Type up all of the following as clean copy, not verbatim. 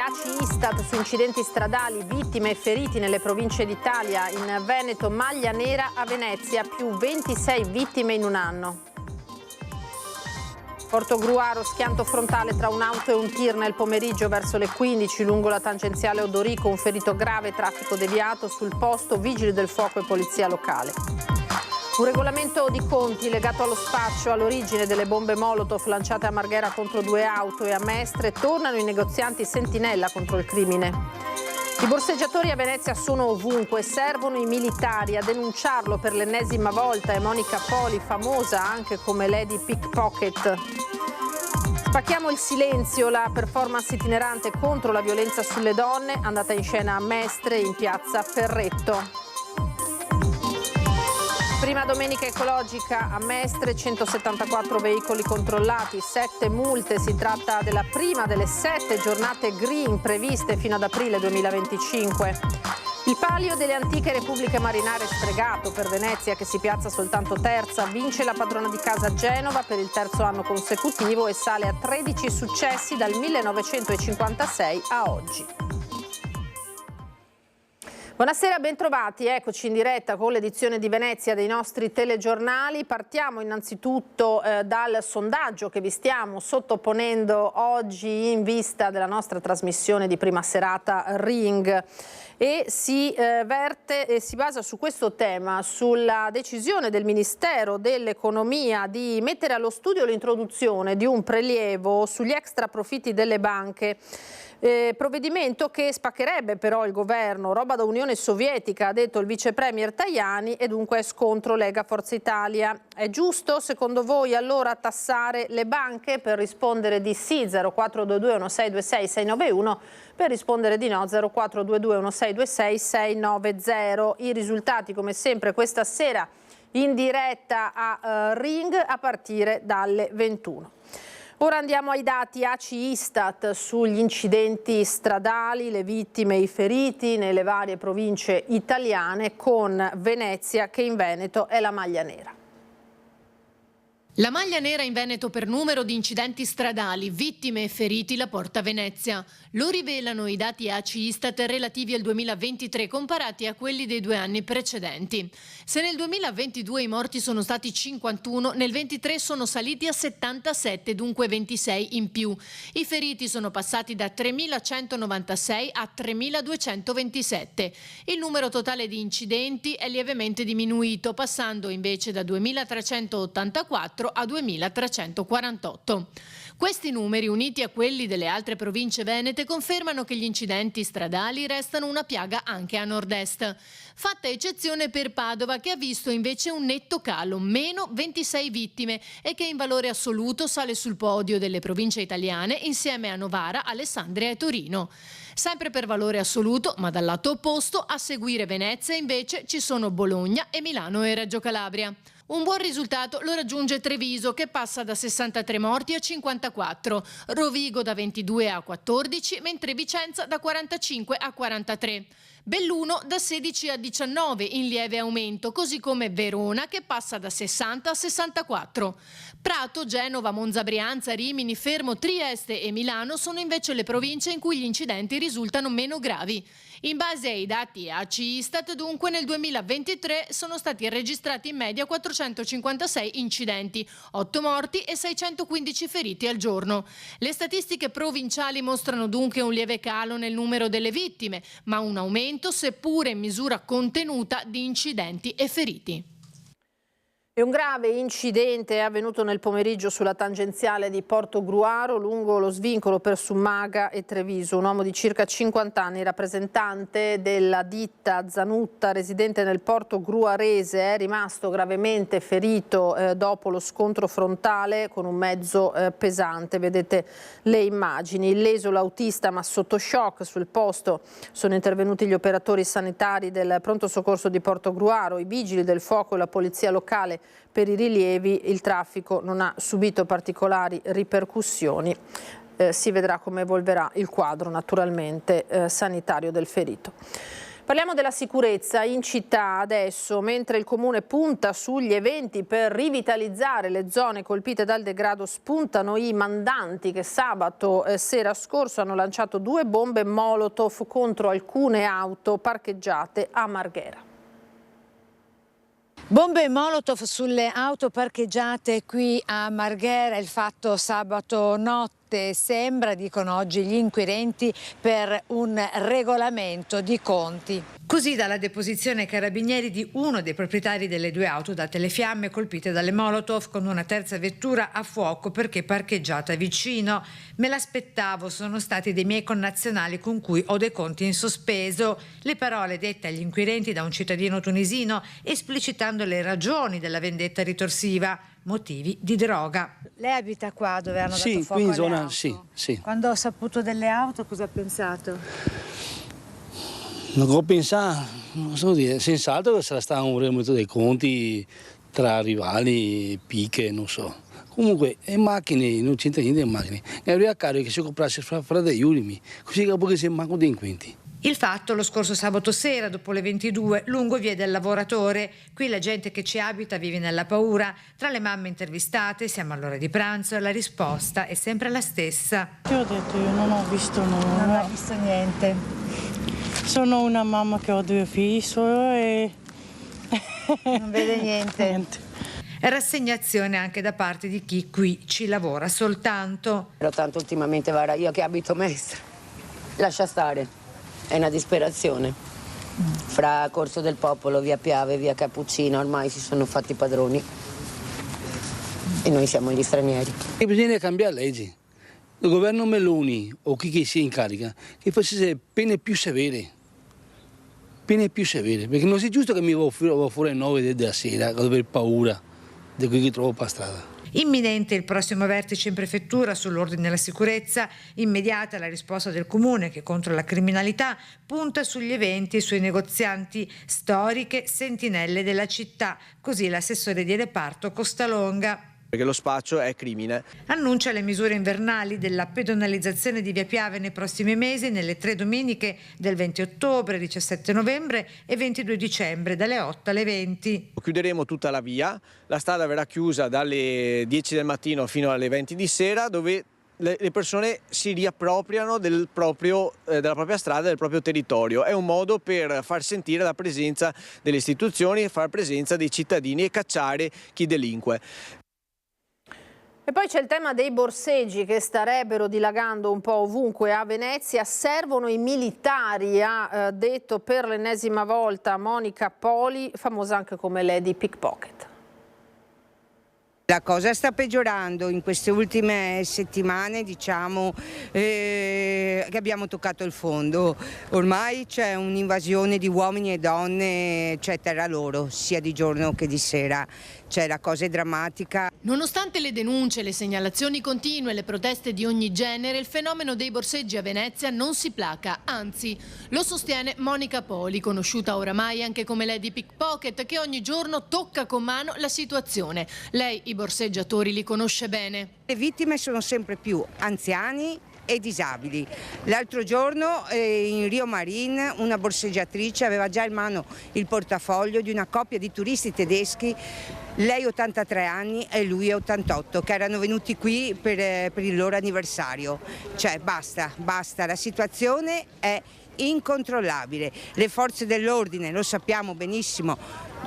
ACI Istat su incidenti stradali, vittime e feriti nelle province d'Italia. In Veneto maglia nera a Venezia, più 26 vittime in un anno. Portogruaro, schianto frontale tra un'auto e un tir nel pomeriggio verso le 15 lungo la tangenziale Odorico, un ferito grave, traffico deviato, sul posto vigili del fuoco e polizia locale. Un regolamento di conti legato allo spaccio all'origine delle bombe Molotov lanciate a Marghera contro 2 auto e a Mestre. Tornano i negozianti sentinella contro il crimine. I borseggiatori a Venezia sono ovunque, servono i militari a denunciarlo per l'ennesima volta. È Monica Poli, famosa anche come Lady Pickpocket. Spacchiamo il silenzio, la performance itinerante contro la violenza sulle donne, andata in scena a Mestre in piazza Ferretto. Prima domenica ecologica a Mestre, 174 veicoli controllati, 7 multe. Si tratta della prima delle 7 giornate green previste fino ad aprile 2025. Il palio delle antiche repubbliche marinare stregato per Venezia, che si piazza soltanto terza, vince la padrona di casa Genova per il terzo anno consecutivo e sale a 13 successi dal 1956 a oggi. Buonasera, bentrovati, eccoci in diretta con l'edizione di Venezia dei nostri telegiornali. Partiamo innanzitutto dal sondaggio che vi stiamo sottoponendo oggi in vista della nostra trasmissione di prima serata Ring. E si verte e si basa su questo tema, sulla decisione del Ministero dell'Economia di mettere allo studio l'introduzione di un prelievo sugli extra profitti delle banche. Provvedimento che spaccherebbe però il governo, roba da Unione Sovietica, ha detto il vice premier Tajani, e dunque è scontro Lega-Forza Italia. È giusto secondo voi allora tassare le banche? Per rispondere di sì 0422 1626 691, per rispondere di no 0422 1626 690. I risultati come sempre questa sera in diretta a Ring a partire dalle 21. Ora andiamo ai dati ACI Istat sugli incidenti stradali, le vittime e i feriti nelle varie province italiane, con Venezia che in Veneto è la maglia nera. La maglia nera in Veneto per numero di incidenti stradali, vittime e feriti la porta Venezia. Lo rivelano i dati ACI Istat relativi al 2023 comparati a quelli dei 2 anni precedenti. Se nel 2022 i morti sono stati 51, nel 23 sono saliti a 77, dunque 26 in più. I feriti sono passati da 3.196 a 3.227. Il numero totale di incidenti è lievemente diminuito, passando invece da 2.384 a 2.348. Questi numeri, uniti a quelli delle altre province venete, confermano che gli incidenti stradali restano una piaga anche a nord-est. Fatta eccezione per Padova, che ha visto invece un netto calo, meno 26 vittime, e che in valore assoluto sale sul podio delle province italiane insieme a Novara, Alessandria e Torino. Sempre per valore assoluto, ma dal lato opposto, a seguire Venezia invece ci sono Bologna e Milano e Reggio Calabria. Un buon risultato lo raggiunge Treviso, che passa da 63 morti a 54, Rovigo da 22 a 14, mentre Vicenza da 45 a 43. Belluno da 16 a 19, in lieve aumento, così come Verona, che passa da 60 a 64. Prato, Genova, Monza, Brianza, Rimini, Fermo, Trieste e Milano sono invece le province in cui gli incidenti risultano meno gravi. In base ai dati ACI Istat, dunque, nel 2023 sono stati registrati in media 456 incidenti, 8 morti e 615 feriti al giorno. Le statistiche provinciali mostrano dunque un lieve calo nel numero delle vittime, ma un aumento, seppure in misura contenuta, di incidenti e feriti. E un grave incidente è avvenuto nel pomeriggio sulla tangenziale di Portogruaro lungo lo svincolo per Summaga e Treviso. Un uomo di circa 50 anni, rappresentante della ditta Zanutta, residente nel porto gruarese, è rimasto gravemente ferito dopo lo scontro frontale con un mezzo pesante. Vedete le immagini. Illeso l'autista ma sotto shock. Sul posto sono intervenuti gli operatori sanitari del pronto soccorso di Portogruaro, i vigili del fuoco e la polizia locale. Per i rilievi il traffico non ha subito particolari ripercussioni. Si vedrà come evolverà il quadro naturalmente sanitario del ferito. Parliamo della sicurezza in città adesso, mentre il Comune punta sugli eventi per rivitalizzare le zone colpite dal degrado, spuntano i mandanti che sabato sera scorso hanno lanciato 2 bombe Molotov contro alcune auto parcheggiate a Marghera. Bombe Molotov sulle auto parcheggiate qui a Marghera, il fatto sabato notte. Sembra, dicono oggi gli inquirenti, per un regolamento di conti. Così dalla deposizione ai carabinieri di uno dei proprietari delle 2 auto date le fiamme colpite dalle Molotov, con una terza vettura a fuoco perché parcheggiata vicino. Me l'aspettavo, sono stati dei miei connazionali con cui ho dei conti in sospeso. Le parole dette agli inquirenti da un cittadino tunisino, esplicitando le ragioni della vendetta ritorsiva. Motivi di droga. Lei abita qua dove hanno dato fuoco qui in alle zona, auto? sì. Quando ho saputo delle auto, cosa ha pensato? Non ho pensato, non so dire, senz'altro che sarà stato un regolamento dei conti tra rivali, picche, non so. Comunque, le macchine, non c'entra niente le macchine. Ne avrei a carico che si comprasse fra degli ultimi, così che si manco delinquenti. Il fatto lo scorso sabato sera, dopo le 22, lungo via del Lavoratore. Qui la gente che ci abita vive nella paura. Tra le mamme intervistate, siamo all'ora di pranzo e la risposta è sempre la stessa. Io ho detto, io non ho visto nulla. Non ho visto niente. Sono una mamma che ho 2 figli solo e... Non vede niente. Rassegnazione anche da parte di chi qui ci lavora soltanto. Però tanto ultimamente, guarda, io che abito Mestre, lascia stare. È una disperazione. Fra Corso del Popolo, via Piave, via Cappuccino, ormai si sono fatti padroni. E noi siamo gli stranieri. E bisogna cambiare leggi. Il governo Meloni o chi sia in carica, che facesse pene più severe. Pene più severe, perché non è giusto che mi va fuori alle 9 della sera, ad avere paura di quello che trovo per strada. Imminente il prossimo vertice in prefettura sull'ordine e la sicurezza, immediata la risposta del comune che contro la criminalità punta sugli eventi e sui negozianti, storiche sentinelle della città, così l'assessore di reparto Costalonga. Perché lo spaccio è crimine. Annuncia le misure invernali della pedonalizzazione di via Piave nei prossimi mesi, nelle 3 domeniche del 20 ottobre, 17 novembre e 22 dicembre, dalle 8 alle 20. Chiuderemo tutta la via, la strada verrà chiusa dalle 10 del mattino fino alle 20 di sera, dove le persone si riappropriano della propria strada, del proprio territorio. È un modo per far sentire la presenza delle istituzioni e far presenza dei cittadini e cacciare chi delinque. E poi c'è il tema dei borseggi che starebbero dilagando un po' ovunque a Venezia. Servono i militari, ha detto per l'ennesima volta Monica Poli, famosa anche come Lady Pickpocket. La cosa sta peggiorando in queste ultime settimane, diciamo che abbiamo toccato il fondo. Ormai c'è un'invasione di uomini e donne, c'è terra loro, sia di giorno che di sera. Cioè la cosa è drammatica. Nonostante le denunce, le segnalazioni continue e le proteste di ogni genere, il fenomeno dei borseggi a Venezia non si placa, anzi, lo sostiene Monica Poli, conosciuta oramai anche come Lady Pickpocket, che ogni giorno tocca con mano la situazione. Lei i borseggiatori li conosce bene. Le vittime sono sempre più anziani e disabili. L'altro giorno in Rio Marin una borseggiatrice aveva già in mano il portafoglio di una coppia di turisti tedeschi, lei 83 anni e lui 88, che erano venuti qui per il loro anniversario. Cioè basta, la situazione è incontrollabile. Le forze dell'ordine, lo sappiamo benissimo,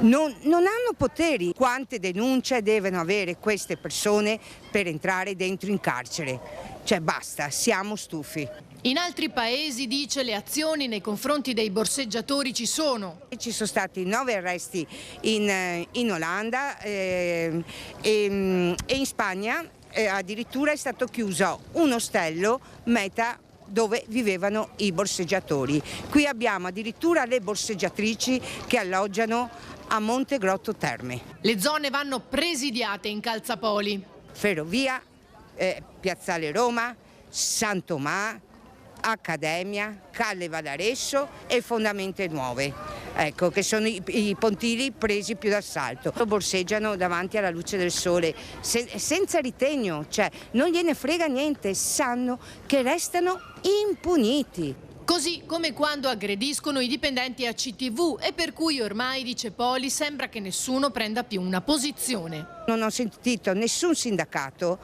non hanno poteri. Quante denunce devono avere queste persone per entrare dentro in carcere? Cioè basta, siamo stufi. In altri paesi, dice, le azioni nei confronti dei borseggiatori ci sono. Ci sono stati 9 arresti in Olanda e in Spagna, addirittura è stato chiuso un ostello Meta dove vivevano i borseggiatori. Qui abbiamo addirittura le borseggiatrici che alloggiano a Montegrotto Terme. Le zone vanno presidiate in Calzapoli. Ferrovia, Piazzale Roma, San Tomà, Accademia, Calle Valaresso e Fondamente Nuove, ecco, che sono i pontili presi più d'assalto. Borseggiano davanti alla luce del sole, senza ritegno, cioè non gliene frega niente, sanno che restano impuniti. Così come quando aggrediscono i dipendenti ACTV e per cui ormai, dice Poli, sembra che nessuno prenda più una posizione. Non ho sentito nessun sindacato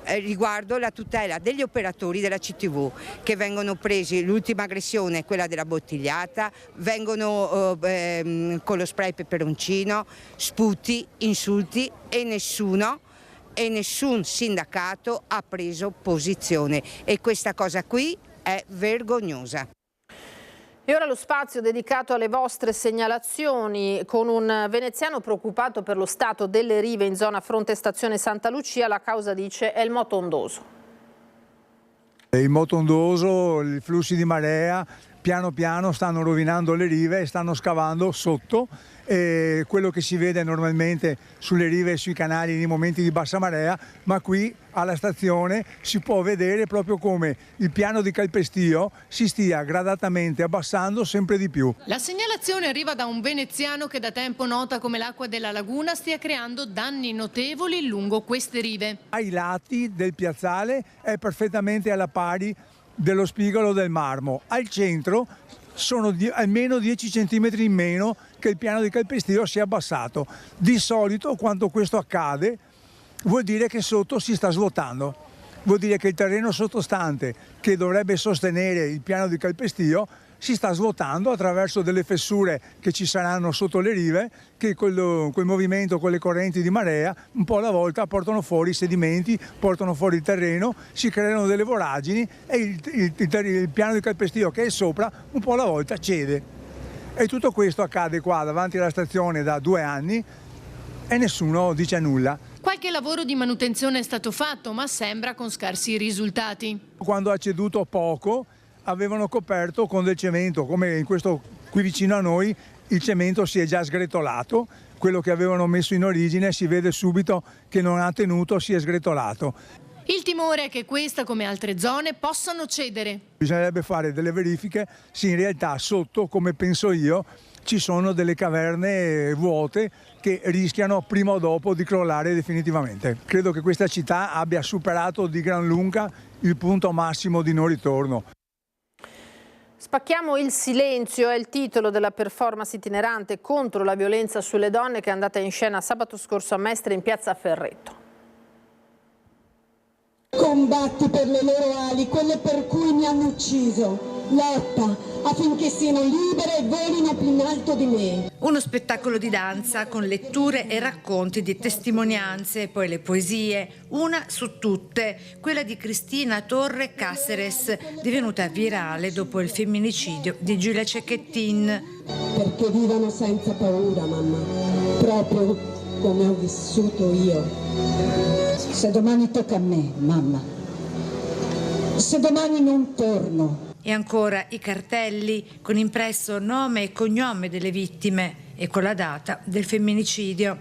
riguardo la tutela degli operatori della CTV che vengono presi, l'ultima aggressione è quella della bottigliata, vengono con lo spray peperoncino, sputi, insulti e nessun sindacato ha preso posizione e questa cosa qui è vergognosa. E ora lo spazio dedicato alle vostre segnalazioni con un veneziano preoccupato per lo stato delle rive in zona fronte stazione Santa Lucia. La causa, dice, è il moto ondoso. Il moto ondoso, i flussi di marea piano piano stanno rovinando le rive e stanno scavando sotto. E quello che si vede normalmente sulle rive e sui canali nei momenti di bassa marea, ma qui alla stazione si può vedere proprio come il piano di calpestio si stia gradatamente abbassando sempre di più. La segnalazione arriva da un veneziano che da tempo nota come l'acqua della laguna stia creando danni notevoli lungo queste rive. Ai lati del piazzale è perfettamente alla pari dello spigolo del marmo, al centro sono almeno 10 cm in meno che il piano di calpestio si è abbassato. Di solito quando questo accade vuol dire che sotto si sta svuotando, vuol dire che il terreno sottostante che dovrebbe sostenere il piano di calpestio si sta svuotando attraverso delle fessure che ci saranno sotto le rive che col movimento, con le correnti di marea un po' alla volta portano fuori i sedimenti, portano fuori il terreno, si creano delle voragini e il piano di calpestio che è sopra un po' alla volta cede. E tutto questo accade qua davanti alla stazione da 2 anni e nessuno dice nulla. Qualche lavoro di manutenzione è stato fatto, ma sembra con scarsi risultati. Quando ha ceduto poco avevano coperto con del cemento, come in questo qui vicino a noi il cemento si è già sgretolato, quello che avevano messo in origine si vede subito che non ha tenuto, si è sgretolato. Il timore è che questa, come altre zone, possano cedere. Bisognerebbe fare delle verifiche se in realtà sotto, come penso io, ci sono delle caverne vuote che rischiano prima o dopo di crollare definitivamente. Credo che questa città abbia superato di gran lunga il punto massimo di non ritorno. Spacchiamo il silenzio è il titolo della performance itinerante contro la violenza sulle donne che è andata in scena sabato scorso a Mestre in piazza Ferretto. Combatti per le loro ali, quelle per cui mi hanno ucciso. Lotta affinché siano libere e volino più in alto di me. Uno spettacolo di danza con letture e racconti di testimonianze, poi le poesie, una su tutte, quella di Cristina Torre Cáceres, divenuta virale dopo il femminicidio di Giulia Cecchettin. Perché vivano senza paura, mamma, proprio come ho vissuto io. Se domani tocca a me, mamma, se domani non torno. E ancora i cartelli con impresso nome e cognome delle vittime e con la data del femminicidio.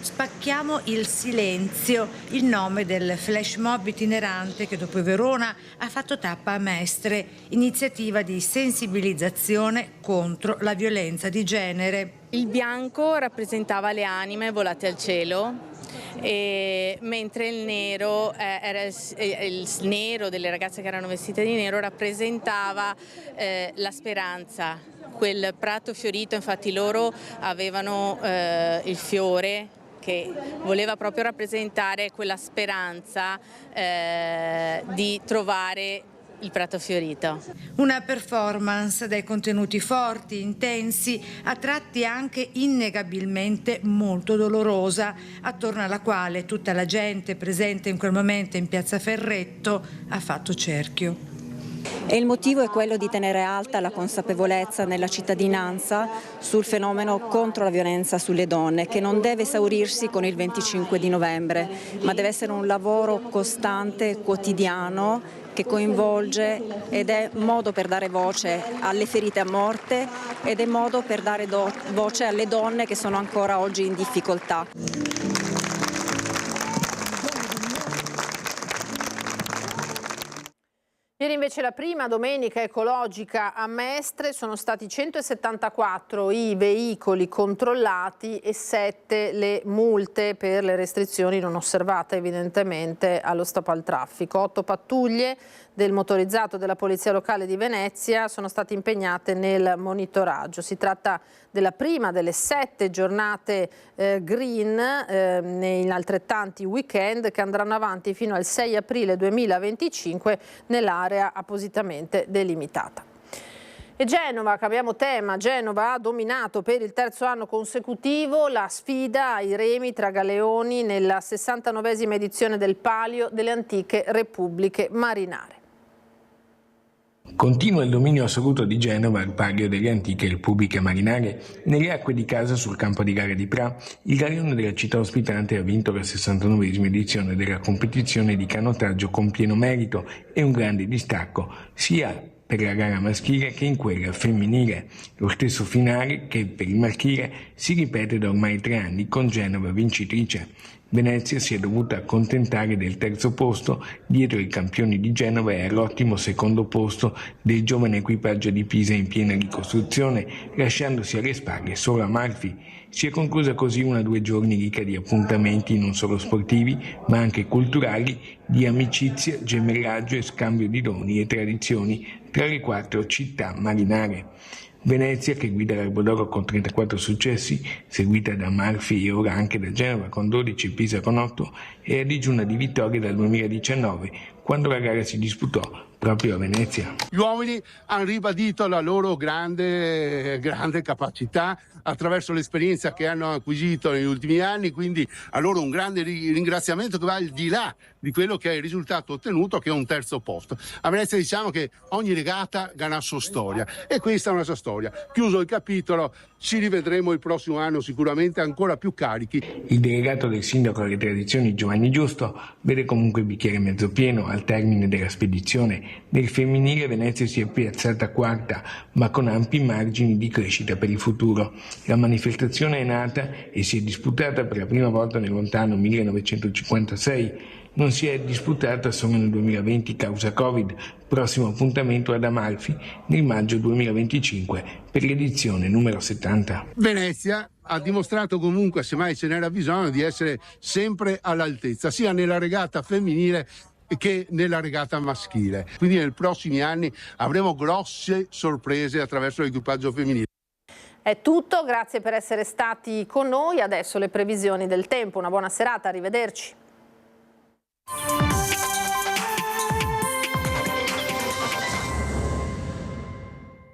Spacchiamo il silenzio, il nome del flash mob itinerante che dopo Verona ha fatto tappa a Mestre, iniziativa di sensibilizzazione contro la violenza di genere. Il bianco rappresentava le anime volate al cielo, mentre il nero era il nero delle ragazze che erano vestite di nero rappresentava la speranza, quel prato fiorito. Infatti loro avevano il fiore che voleva proprio rappresentare quella speranza di trovare il prato fiorito. Una performance dai contenuti forti, intensi, a tratti anche innegabilmente molto dolorosa, attorno alla quale tutta la gente presente in quel momento in piazza Ferretto ha fatto cerchio. E il motivo è quello di tenere alta la consapevolezza nella cittadinanza sul fenomeno contro la violenza sulle donne, che non deve esaurirsi con il 25 di novembre, ma deve essere un lavoro costante, quotidiano, che coinvolge ed è modo per dare voce alle ferite a morte ed è modo per dare voce alle donne che sono ancora oggi in difficoltà. Ieri invece la prima domenica ecologica a Mestre, sono stati 174 i veicoli controllati e 7 le multe per le restrizioni non osservate evidentemente allo stop al traffico. 8 pattuglie del motorizzato della Polizia Locale di Venezia sono state impegnate nel monitoraggio. Si tratta della prima delle 7 giornate green in altrettanti weekend che andranno avanti fino al 6 aprile 2025 nell'area appositamente delimitata. E Genova, cambiamo tema, Genova ha dominato per il terzo anno consecutivo la sfida ai remi tra galeoni nella 69esima edizione del Palio delle Antiche Repubbliche Marinare. Continua il dominio assoluto di Genova al Palio delle Antiche Repubbliche Marinare. Nelle acque di casa sul campo di gara di Pra, il galeone della città ospitante ha vinto la 69esima edizione della competizione di canottaggio con pieno merito e un grande distacco, sia per la gara maschile che in quella femminile. Lo stesso finale, che per il maschile si ripete da ormai 3 anni con Genova vincitrice. Venezia si è dovuta accontentare del terzo posto dietro i campioni di Genova e all'ottimo secondo posto del giovane equipaggio di Pisa in piena ricostruzione, lasciandosi alle spalle solo Amalfi. Si è conclusa così una 2 giorni ricca di appuntamenti non solo sportivi ma anche culturali, di amicizia, gemellaggio e scambio di doni e tradizioni tra le 4 città marinare. Venezia, che guida l'Albo d'Oro con 34 successi, seguita da Amalfi e ora anche da Genova con 12 e Pisa con 8, è a digiuna di vittorie dal 2019, quando la gara si disputò proprio a Venezia. Gli uomini hanno ribadito la loro grande capacità attraverso l'esperienza che hanno acquisito negli ultimi anni, quindi a loro un grande ringraziamento che va al di là di quello che è il risultato ottenuto, che è un terzo posto. A Venezia diciamo che ogni regata ha una sua storia e questa è una sua storia. Chiuso il capitolo, ci rivedremo il prossimo anno sicuramente ancora più carichi. Il delegato del sindaco alle tradizioni Giovanni Giusto vede comunque il bicchiere mezzo pieno al termine della spedizione. Nel femminile Venezia si è piazzata quarta, ma con ampi margini di crescita per il futuro. La manifestazione è nata e si è disputata per la prima volta nel lontano 1956. Non si è disputata solo nel 2020 causa Covid. Prossimo appuntamento ad Amalfi nel maggio 2025 per l'edizione numero 70. Venezia ha dimostrato comunque, se mai ce n'era bisogno, di essere sempre all'altezza, sia nella regata femminile che nella regata maschile. Quindi nei prossimi anni avremo grosse sorprese attraverso l'equipaggio femminile. È tutto, grazie per essere stati con noi. Adesso le previsioni del tempo. Una buona serata, arrivederci.